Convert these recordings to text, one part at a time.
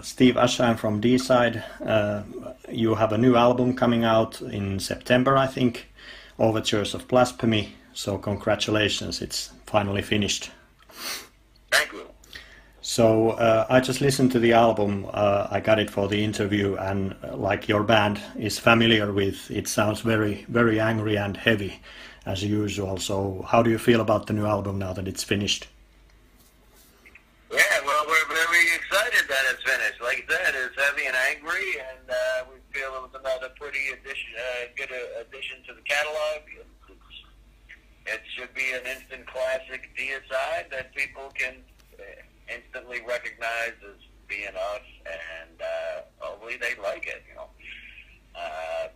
Steve Asheim from Deicide. You have a new album coming out in September, I think, Overtures of Blasphemy. So congratulations, it's finally finished. Thank you. So I just listened to the album. I got it for the interview, and like your band is familiar with, it sounds very, very angry and heavy as usual. So how do you feel about the new album now that it's finished? Yeah, well, we're very excited that it's finished. Like I said, it's heavy and angry, and we feel it was another pretty good addition to the catalog. It should be an instant classic Deicide that people can instantly recognize as being us, and hopefully they like it.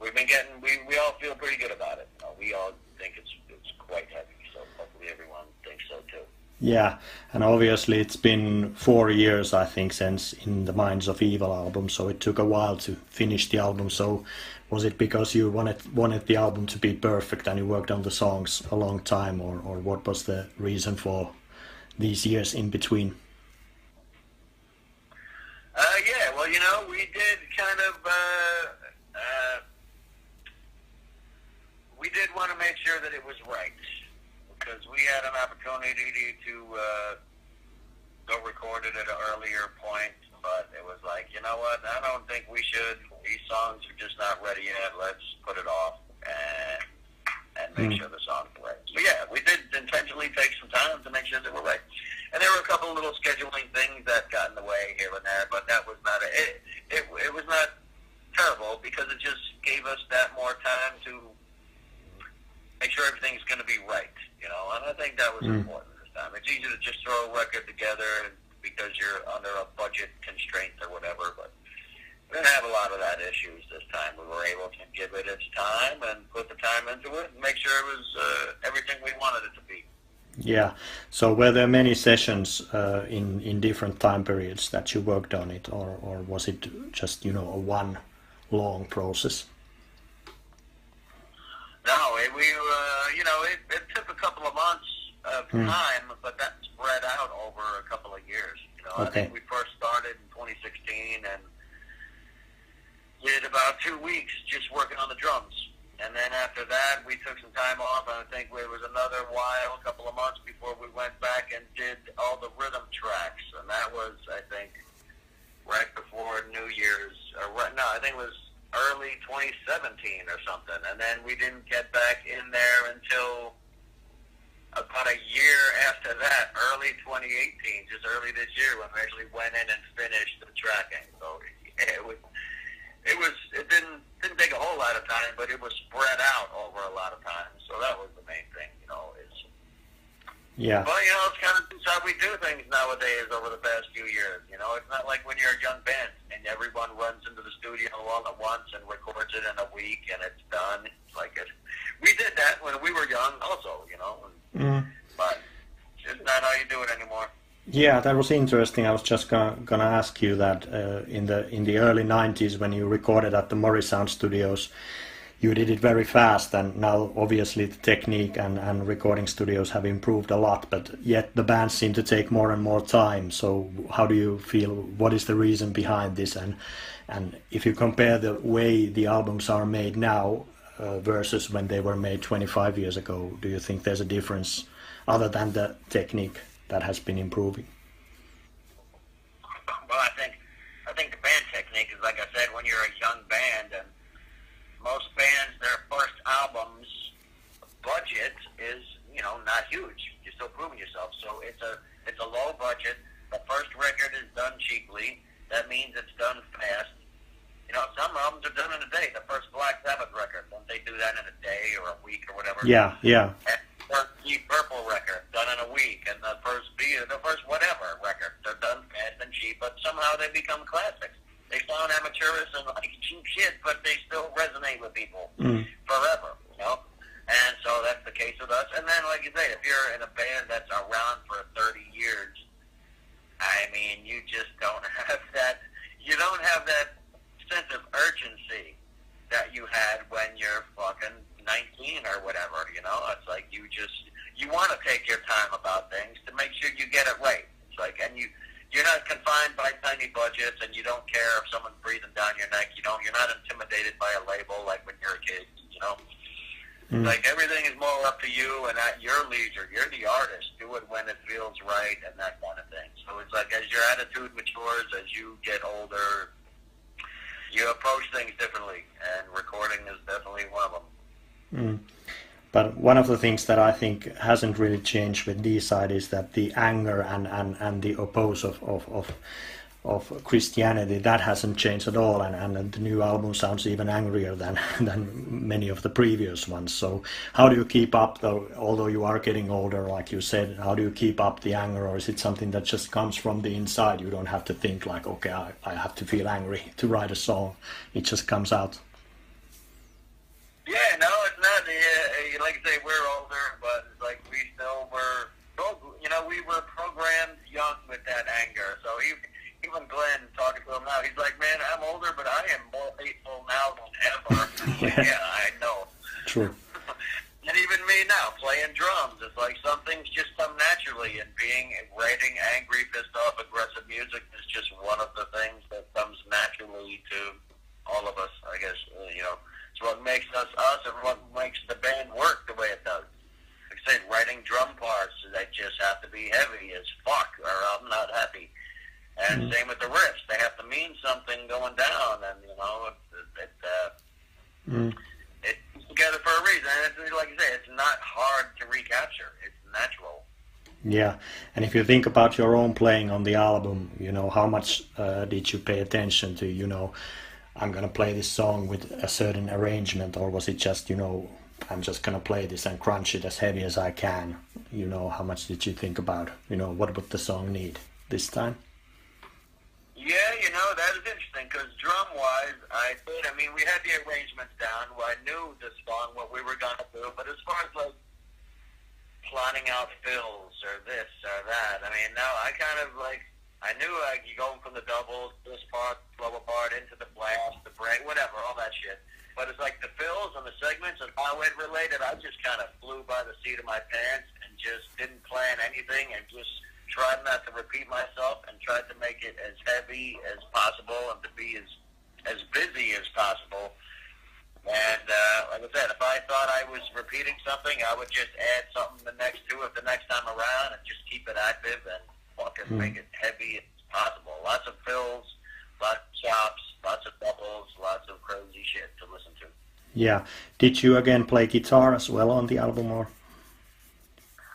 We've been we all feel pretty good about it. We all think it's quite heavy, so hopefully everyone thinks so too. Yeah, and obviously it's been 4 years, I think, since In the Minds of Evil album, so it took a while to finish the album. So was it because you wanted the album to be perfect and you worked on the songs a long time, or what was the reason for these years in between? Yeah, well, we did kind of, we did want to make sure that it was right, because we had an opportunity to go record it at an earlier point, but it was like, you know what, I don't think we should. These songs are just not ready yet. Let's put it off and make sure the songs are right. So yeah, we did intentionally take some time to make sure that we're right. And there were a couple of little scheduling things that got in the way here and there, but that was not it was not terrible, because it just gave us that more time to make sure everything's going to be right, and I think that was important this time. It's easy to just throw a record together because you're under a budget constraint or whatever, but we didn't have a lot of that issues this time. We were able to give it its time and put the time into it and make sure it was everything we wanted it to be. Yeah, so were there many sessions in different time periods that you worked on it, or was it just, a one long process? No, it took a couple of months of time, but that spread out over a couple of years. Okay. I think we first started in 2016 and did about 2 weeks just working on the drums. And then after that, we took some time off, and I think it was another while, a couple of months, before we went back and did all the rhythm tracks. And that was, I think, right before New Year's. I think it was early 2017 or something. And then we didn't get back in there until about a year after that, early 2018, just early this year, when we actually went in and finished the tracking. So it didn't take a whole lot of time, but it was spread out over a lot of time. So that was the main thing, Yeah. But, it's kind of how we do things nowadays over the past few years. It's not like when you're a young band and everyone runs into the studio all at once and records it in a week and it's done. It's like we did that when we were young also, but it's not how you do it anymore. Yeah, that was interesting. I was just gonna ask you that in the early 90s, when you recorded at the Morris Sound Studios, you did it very fast, and now obviously the technique and recording studios have improved a lot, but yet the bands seem to take more and more time. So how do you feel? What is the reason behind this? And if you compare the way the albums are made now versus when they were made 25 years ago, do you think there's a difference other than the technique that has been improving? Well, I think the band technique is, like I said, when you're a young band, and most bands, their first album's budget is, not huge. You're still proving yourself. So it's a low budget. The first record is done cheaply. That means it's done fast. Some albums are done in a day. The first Black Sabbath record, don't they do that in a day or a week or whatever? Yeah. And the first Deep Purple record, done in a week. And the first whatever record, they're done fast and cheap, but somehow they become classics. They sound amateurish and like cheap shit, but they still resonate with people forever, And so that's the case with us. And then, like you say, if you're in a band that's around for 30 years, I mean, you just don't have that. You don't have that sense of urgency that you had when you're fucking 19 or whatever. It's like you want to take your time about things to make sure you get it right. It's like, and you're not confined by tiny budgets, and you don't care if someone's breathing down your neck. You're not intimidated by a label like when you're a kid. Like everything is more up to you and at your leisure. You're the artist. Do it when it feels right and that kind of thing. So it's like as your attitude matures, as you get older, you approach things differently, and recording is definitely one of them. But one of the things that I think hasn't really changed with Deicide is that the anger and the oppose of Christianity, that hasn't changed at all, and the new album sounds even angrier than many of the previous ones. So how do you keep up, though, although you are getting older, like you said, how do you keep up the anger, or is it something that just comes from the inside? You don't have to think like, okay, I have to feel angry to write a song. It just comes out. Yeah, no, it's not. Like I say, we're older, but like we still were, we were programmed young with that anger. So even Glenn, talking to him now, he's like, man, I'm older, but I am more hateful now than ever. Yeah, I know. True. And even me now, playing drums, it's like some things just come naturally, and writing angry, pissed off, aggressive music is just one of the things that comes naturally to all of us, I guess. It's what makes us us, and what makes the band work the way it does. Like I said, writing drum parts that just have to be heavy as fuck, or I'm not happy. And same with the riffs; they have to mean something going down, and it's together for a reason. And it's, like you say, it's not hard to recapture; it's natural. Yeah, and if you think about your own playing on the album, how much did you pay attention to, I'm gonna play this song with a certain arrangement, or was it just, I'm just gonna play this and crunch it as heavy as I can? How much did you think about, what would the song need this time? Yeah, that is interesting, because drum-wise, we had the arrangements down. I knew the song, what we were gonna do, but as far as like planning out fills or this or that, now I kind of like. I knew you going from the doubles, this part, lower part, into the blast, the break, whatever, all that shit. But it's like the fills and the segments and how it related, I just kind of flew by the seat of my pants and just didn't plan anything, and just tried not to repeat myself, and tried to make it as heavy as possible and to be as busy as possible. And like I said, if I thought I was repeating something, I would just add something next to it the next time around and just keep it active and fucking make it heavy as possible. Lots of fills, lots of chops, lots of doubles, lots of crazy shit to listen to. Yeah. Did you again play guitar as well on the album, or?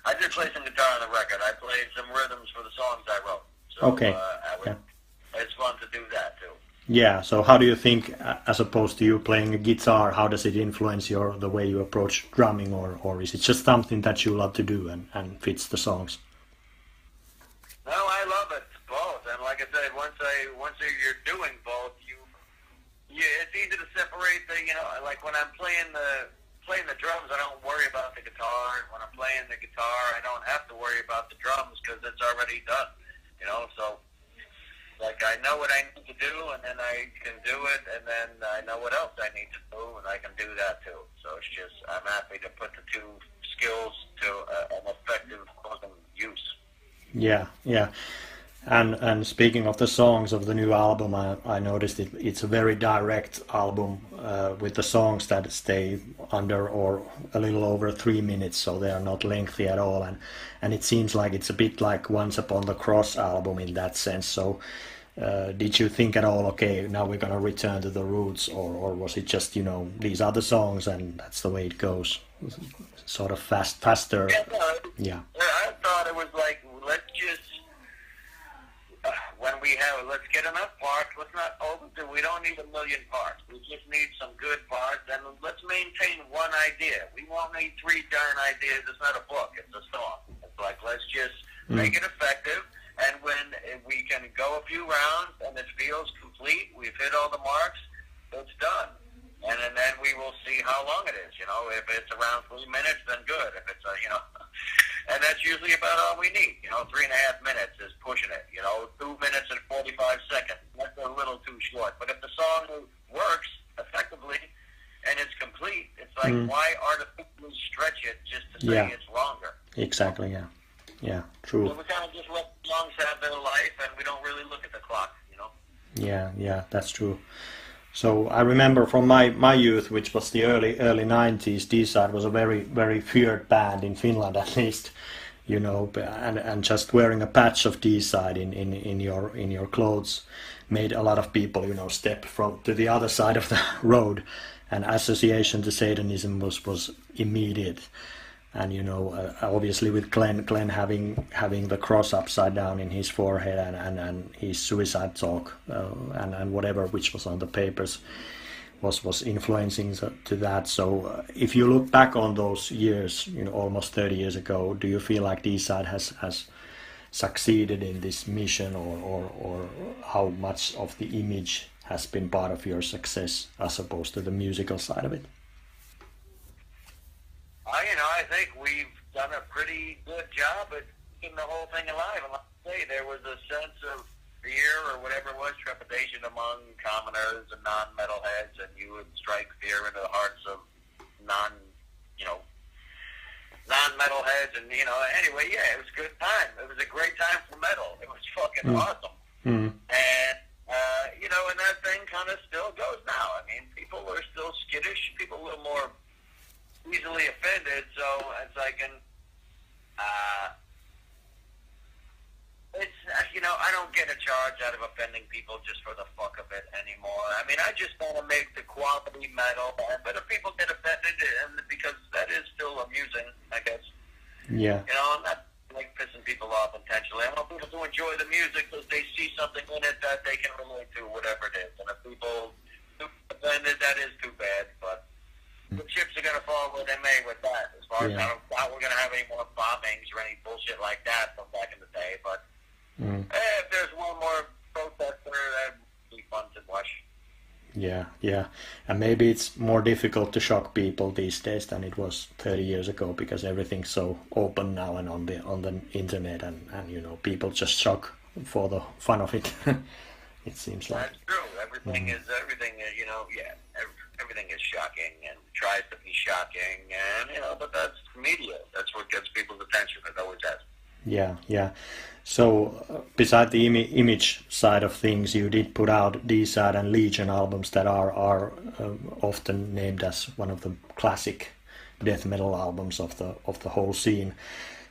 I did play some guitar on the record. I played some rhythms for the songs I wrote. So, okay. It's fun to do that too. Yeah. So how do you think, as opposed to you playing a guitar, how does it influence the way you approach drumming, or is it just something that you love to do and fits the songs? No, I love it, both. And like I said, once you're doing both, it's easy to separate the, like when I'm playing the drums, I don't worry about the guitar. When I'm playing the guitar, I don't have to worry about the drums because it's already done, So, like, I know what I need to do, and then I can do it, and then I know what else I need to do, and I can do that too. So it's just, I'm happy to put the two skills to an effective use. Yeah. And speaking of the songs of the new album, I noticed it's a very direct album with the songs that stay under or a little over 3 minutes, so they are not lengthy at all. And it seems like it's a bit like Once Upon the Cross album in that sense. So did you think at all, okay, now we're going to return to the roots, or was it just, these are the songs and that's the way it goes? Sort of faster. Yeah. I thought it was like, let's just, let's get enough parts, let's not overdo, we don't need a million parts, we just need some good parts, and let's maintain one idea. We won't need 3 darn ideas, it's not a book, it's a song. It's like, let's just make it effective, and when we can go a few rounds, and it feels complete, we've hit all the marks, it's done. And then we will see how long it is, If it's around 3 minutes, then good. If it's, and that's usually about all we need. 3.5 minutes is pushing it. 2 minutes and 45 seconds. That's a little too short. But if the song works effectively and it's complete, it's like, why artificially stretch it just to say it's longer? Exactly, yeah. Yeah, true. So we kind of just let songs have their life, and we look at the clock, you know. Yeah, that's true. So I remember from my youth, which was the early 90s, Deicide was a very feared band in Finland, at least, you know, and just wearing a patch of Deicide in your clothes made a lot of people, you know, step from to the other side of the road, and association to Satanism was immediate. And you know, obviously with Glenn having the cross upside down in his forehead and his suicide talk and whatever which was on the papers was influencing to that. So if you look back on those years, you know, almost 30 years ago, do you feel like Deicide has succeeded in this mission, or how much of the image has been part of your success as opposed to the musical side of it? I think we've done a pretty good job at keeping the whole thing alive. And like I say, there was a sense of fear or whatever it was, trepidation among commoners and non-metalheads, and you would strike fear into the hearts of non-metalheads. And, you know, anyway, yeah, it was a good time. It was a great time for metal. It was fucking awesome. And, you know, and that thing kind of still goes now. I mean, people are still skittish. People a little more easily offended, so it's like it's, you know, I don't get a charge out of offending people just for the fuck of it anymore. I mean, I just want to make the quality metal, but if people get offended, and because that is still amusing, I guess. Yeah. You know, I'm not like pissing people off intentionally. I want people to enjoy the music because they see something in it that they can relate to, whatever it is. And if people are offended, that is too bad, but the chips are going to fall where they may with that. As far as I don't doubt we're going to have any more bombings or any bullshit like that from back in the day. But if there's one more protester, that would be fun to watch. Yeah. And maybe it's more difficult to shock people these days than it was 30 years ago, because everything's so open now and on the internet, and you know, people just shock for the fun of it. It seems like. That's true. Everything is, you know, everything is shocking and tries to be shocking, and you know, but that's media. That's what gets people's attention. It always has. Yeah. So, beside the image side of things, you did put out Deicide and Legion albums that are often named as one of the classic death metal albums of the whole scene.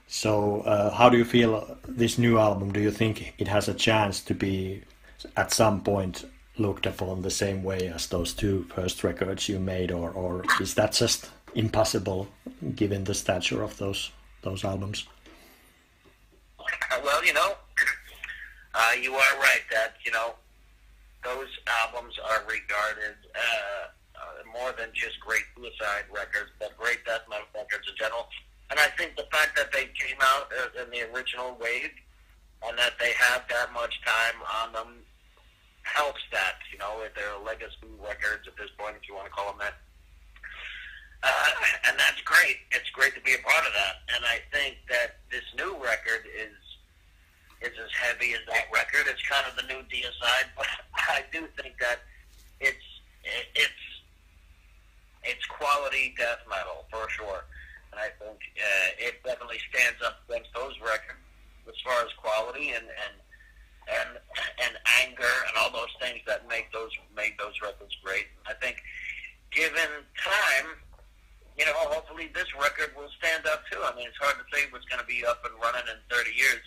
So, how do you feel this new album? Do you think it has a chance to be at some point looked upon the same way as those two first records you made, or is that just impossible given the stature of those albums? Well, you know, you are right that, you know, those albums are regarded more than just great suicide records, but great death metal records in general. And I think the fact that they came out in the original wave and that they have that much time on them helps that, you know, they're legacy records at this point, if you want to call them that. And that's great. It's great to be a part of that. And I think that this new record is as heavy as that record. It's kind of the new Deicide, but I do think that it's quality death metal for sure. And I think it definitely stands up against those records as far as quality and anger and all those things that make those records great. I think given time, you know, hopefully this record will stand up too. I mean, it's hard to say what's going to be up and running in 30 years.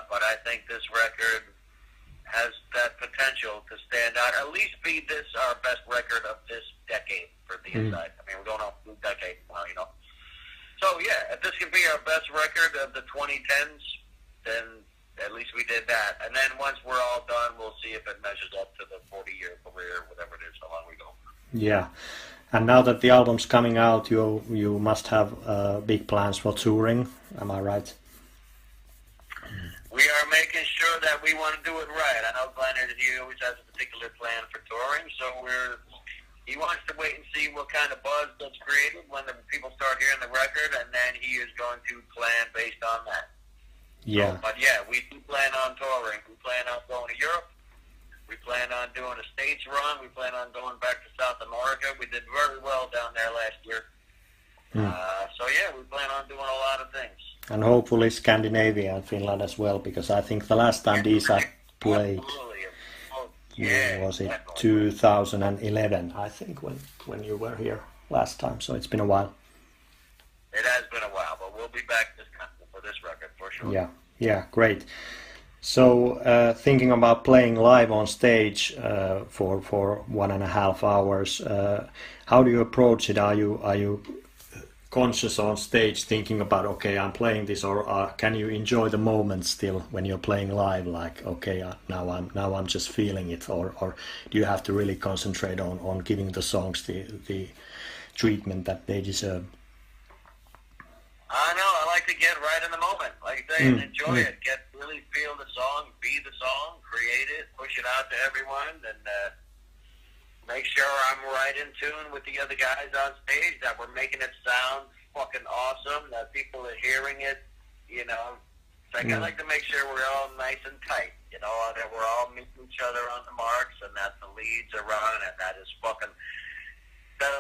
But I think this record has that potential to stand out, at least be this our best record of this decade for Deicide. I mean, we're going on a new decade now, you know. So, yeah, if this can be our best record of the 2010s, then at least we did that. And then once we're all done, we'll see if it measures up to the 40-year career, whatever it is, how long we go. Yeah. And now that the album's coming out, you must have big plans for touring. Am I right? We are making sure that we want to do it right. I know Glenn, he always has a particular plan for touring, so he wants to wait and see what kind of buzz that's created when the people start hearing the record, and then he is going to plan based on that. Yeah. So, but yeah, we do plan on touring. We plan on going to Europe. We plan on doing a States run. We plan on going back to South America. We did very well down there last year. So yeah, we plan on doing a lot of things. And and hopefully Scandinavia and Finland as well, because I think the last time Deicide played was it 2011, I think, when you were here last time. So it's been a while. It has been a while, but we'll be back this time for this record for sure. Yeah, great. So thinking about playing live on stage for 1.5 hours, how do you approach it? Are you conscious on stage thinking about, okay, I'm playing this, or can you enjoy the moment still when you're playing live? Like, okay, now I'm just feeling it, or do you have to really concentrate on giving the songs the treatment that they deserve? I know. I like to get right in the moment, like I say, and enjoy it. Really feel the song, be the song, create it, push it out to everyone, and make sure I'm right in tune with the other guys on stage, that we're making it sound fucking awesome, that people are hearing it, you know. It's like I like to make sure we're all nice and tight, you know, that we're all meeting each other on the marks, and that the leads are on, and that is fucking...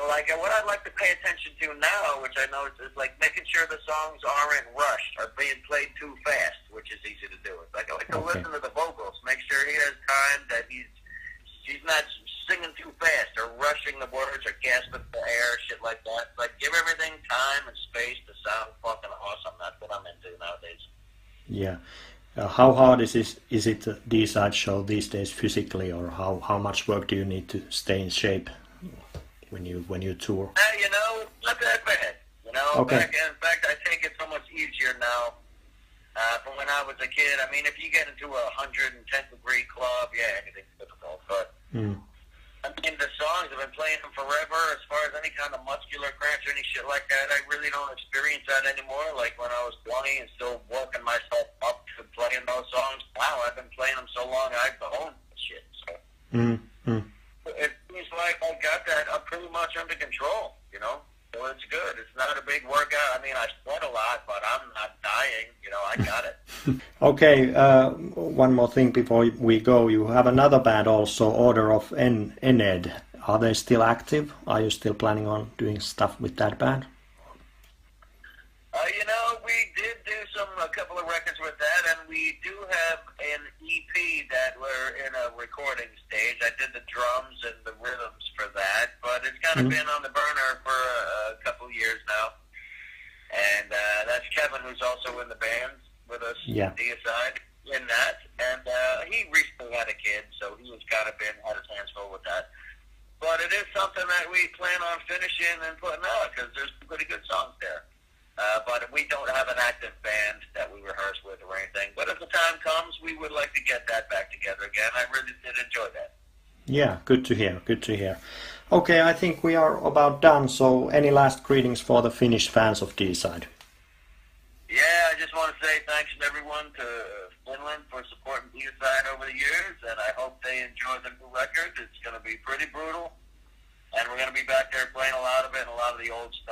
Like what I like to pay attention to now, which I know is like making sure the songs aren't rushed or being played too fast, which is easy to do. Like I like to listen to the vocals, make sure he has time, that he's not singing too fast or rushing the words or gasping for air, shit like that. Like give everything time and space to sound fucking awesome. That's what I'm into nowadays. Yeah. How hard is it a Deicide show these days physically, or how much work do you need to stay in shape when you tour? You know, not that bad. You know, okay. In fact, I think it's so much easier now from when I was a kid. I mean, if you get into a 110-degree club, yeah, anything's difficult. But I mean, the songs, I've been playing them forever. As far as any kind of muscular cramps or any shit like that, I really don't experience that anymore. Like when I was 20 and still working myself up to playing those songs. Wow, I've been playing them so long, I've owned shit. So. It seems like I got that pretty much under control, you know? So it's good. It's not a big workout. I mean, I sweat a lot, but I'm not dying. You know, I got it. Okay, one more thing before we go. You have another band also, Order of Ened. Are they still active? Are you still planning on doing stuff with that band? You know, we did do a couple of records with that, and we do have an EP that we're in a recording stage. I did the drums and the rhythms for that, but it's kind of been on the burner for a couple of years now. And that's Kevin, who's also in the band with us, Deicide, in that. And he recently had a kid, so he has kind of had his hands full with that. But it is something that we plan on finishing and putting out, because there's some pretty good songs there. But we don't have an active band that we rehearse with or anything. But if the time comes, we would like to get that back together again. I really did enjoy that. Yeah, good to hear, good to hear. Okay, I think we are about done. So any last greetings for the Finnish fans of Deicide? Yeah, I just want to say thanks to everyone to Finland for supporting Deicide over the years, and I hope they enjoy the new record. It's going to be pretty brutal, and we're going to be back there playing a lot of it and a lot of the old stuff.